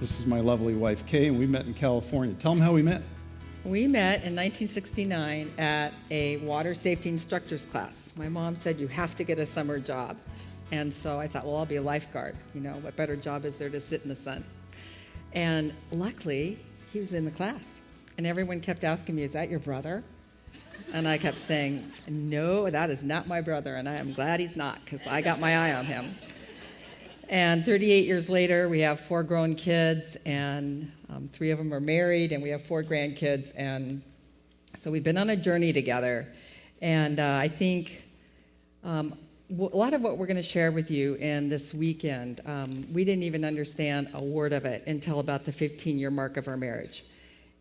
This is my lovely wife, Kay, and we met in California. Tell them how we met. We met in 1969 at a water safety instructor's class. My mom said, you have to get a summer job. And so I thought, well, I'll be a lifeguard. You know, what better job is there to sit in the sun? And luckily, he was in the class. And everyone kept asking me, is that your brother? And I kept saying, no, that is not my brother. And I am glad he's not, because I got my eye on him. And 38 years later, we have 4 grown kids, and 3 of them are married, and we have 4 grandkids. And so we've been on a journey together. And I think a lot of what we're going to share with you in this weekend, we didn't even understand a word of it until about the 15-year mark of our marriage.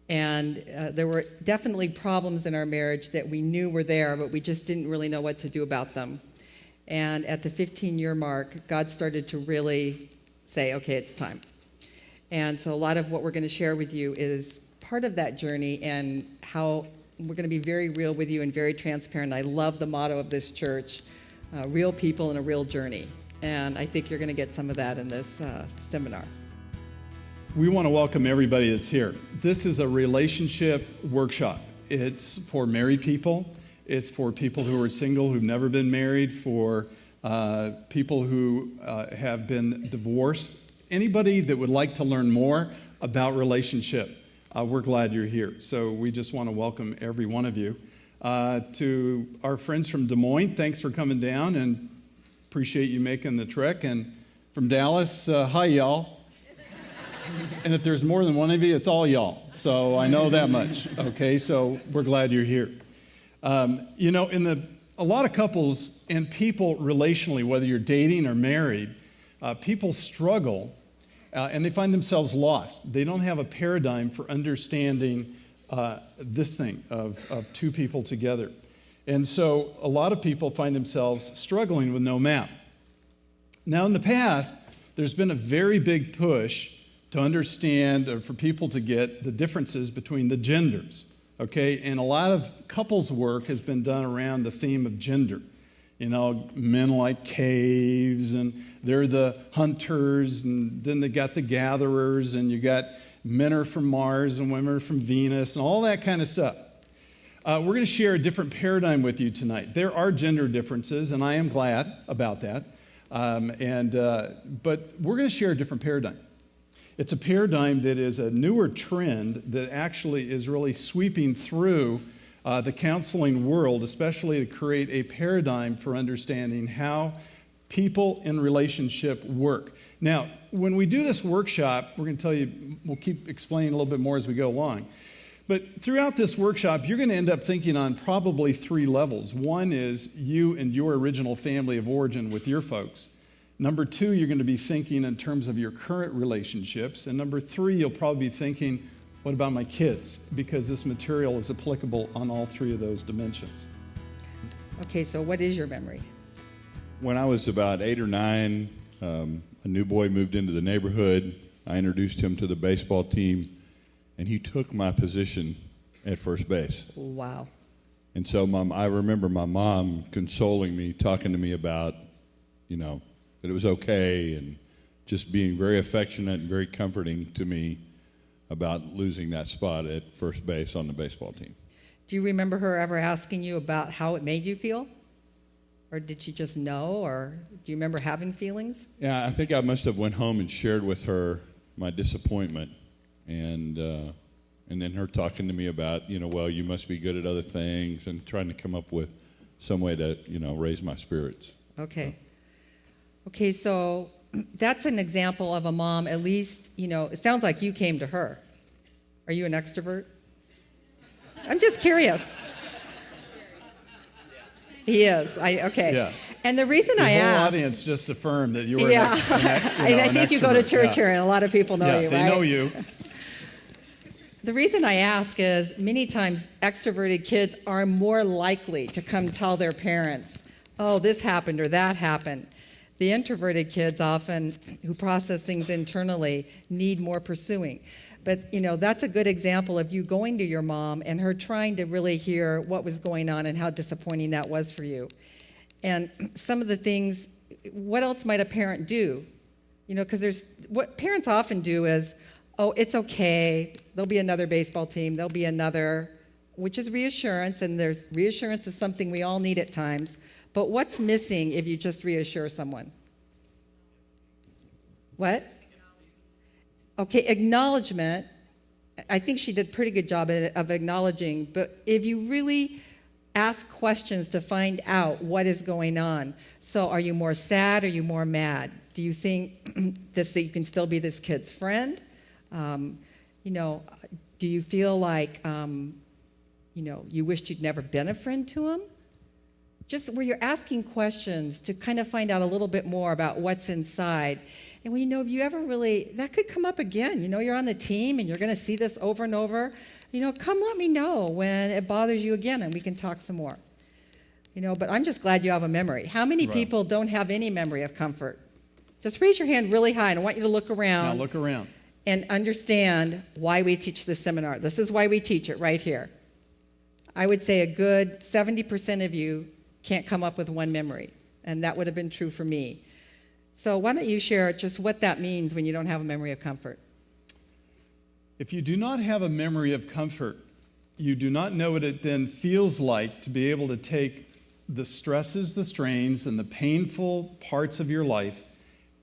And there were definitely problems in our marriage that we knew were there, but we just didn't really know what to do about them. And at the 15-year mark, God started to really say, okay, it's time. And so a lot of what we're going to share with you is part of that journey and how we're going to be very real with you and very transparent. I love the motto of this church, real people and a real journey. And I think you're going to get some of that in this seminar. We want to welcome everybody that's here. This is a relationship workshop. It's for married people. It's for people who are single, who've never been married, for people who have been divorced. Anybody that would like to learn more about relationship, we're glad you're here. So we just want to welcome every one of you. To our friends from Des Moines, thanks for coming down and appreciate you making the trek. And from Dallas, hi, y'all. And if there's more than one of you, it's all y'all. So I know that much. Okay, so we're glad you're here. A lot of couples and people relationally, whether you're dating or married, people struggle and they find themselves lost. They don't have a paradigm for understanding this thing of 2 people together. And so a lot of people find themselves struggling with no map. Now, in the past, there's been a very big push to understand or for people to get the differences between the genders. Okay, and a lot of couples work has been done around the theme of gender. You know, men like caves, and they're the hunters, and then they got the gatherers, and you got men are from Mars and women are from Venus, and all that kind of stuff. We're going to share a different paradigm with you tonight. There are gender differences, and I am glad about that. But we're going to share a different paradigm. It's a paradigm that is a newer trend that actually is really sweeping through the counseling world, especially to create a paradigm for understanding how people in relationship work. Now, when we do this workshop, we're going to tell you, we'll keep explaining a little bit more as we go along. But throughout this workshop, you're going to end up thinking on probably 3 levels. One is you and your original family of origin with your folks. Number 2, you're going to be thinking in terms of your current relationships. And number 3, you'll probably be thinking, what about my kids? Because this material is applicable on all 3 of those dimensions. Okay, so what is your memory? When I was about 8 or 9, a new boy moved into the neighborhood. I introduced him to the baseball team, and he took my position at first base. Wow. And so I remember my mom consoling me, talking to me about, that it was okay, and just being very affectionate and very comforting to me about losing that spot at first base on the baseball team. Do you remember her ever asking you about how it made you feel? Or did she just know? Or do you remember having feelings? Yeah, I think I must have went home and shared with her my disappointment, and then her talking to me about, well, you must be good at other things, and trying to come up with some way to, raise my spirits. Okay. Okay, so that's an example of a mom, at least, it sounds like you came to her. Are you an extrovert? I'm just curious. He is. Okay. Yeah. And the reason the I whole asked... audience just affirmed that you were I think you go to church here, and a lot of people know you, right? Yeah, they know you. The reason I ask is many times extroverted kids are more likely to come tell their parents, oh, this happened or that happened. The introverted kids often, who process things internally, need more pursuing. But, that's a good example of you going to your mom and her trying to really hear what was going on and how disappointing that was for you. And some of the things, what else might a parent do? Because what parents often do is, oh, it's okay. There'll be another baseball team. There'll be another, which is reassurance. And reassurance is something we all need at times. But what's missing if you just reassure someone? What? Okay, acknowledgement. I think she did a pretty good job of acknowledging. But if you really ask questions to find out what is going on. So are you more sad? Or are you more mad? Do you think that you can still be this kid's friend? Do you feel like, you wished you'd never been a friend to him? Just where you're asking questions to kind of find out a little bit more about what's inside. And if you ever really, that could come up again. You're on the team and you're going to see this over and over. Come let me know when it bothers you again and we can talk some more. But I'm just glad you have a memory. How many people don't have any memory of comfort? Just raise your hand really high, and I want you to look around. Now look around. And understand why we teach this seminar. This is why we teach it right here. I would say a good 70% of you can't come up with one memory, and that would have been true for me. So why don't you share just what that means when you don't have a memory of comfort? If you do not have a memory of comfort, you do not know what it then feels like to be able to take the stresses, the strains, and the painful parts of your life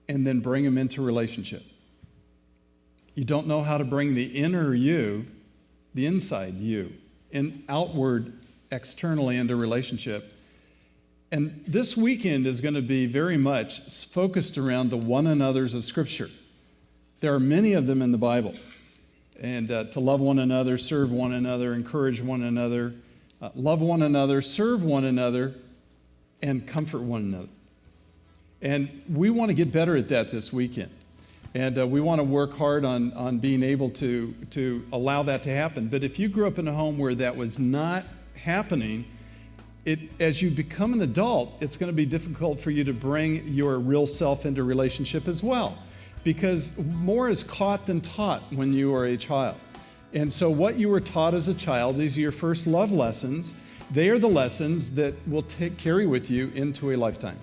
and then bring them into relationship. You don't know how to bring the inner you, the inside you, and outward, externally into relationship. And this weekend is going to be very much focused around the one another's of Scripture. There are many of them in the Bible. And to love one another, serve one another, encourage one another, love one another, serve one another, and comfort one another. And we want to get better at that this weekend. And we want to work hard on being able to allow that to happen. But if you grew up in a home where that was not happening, as you become an adult, it's going to be difficult for you to bring your real self into relationship as well. Because more is caught than taught when you are a child. And so what you were taught as a child, these are your first love lessons. They are the lessons that will carry with you into a lifetime.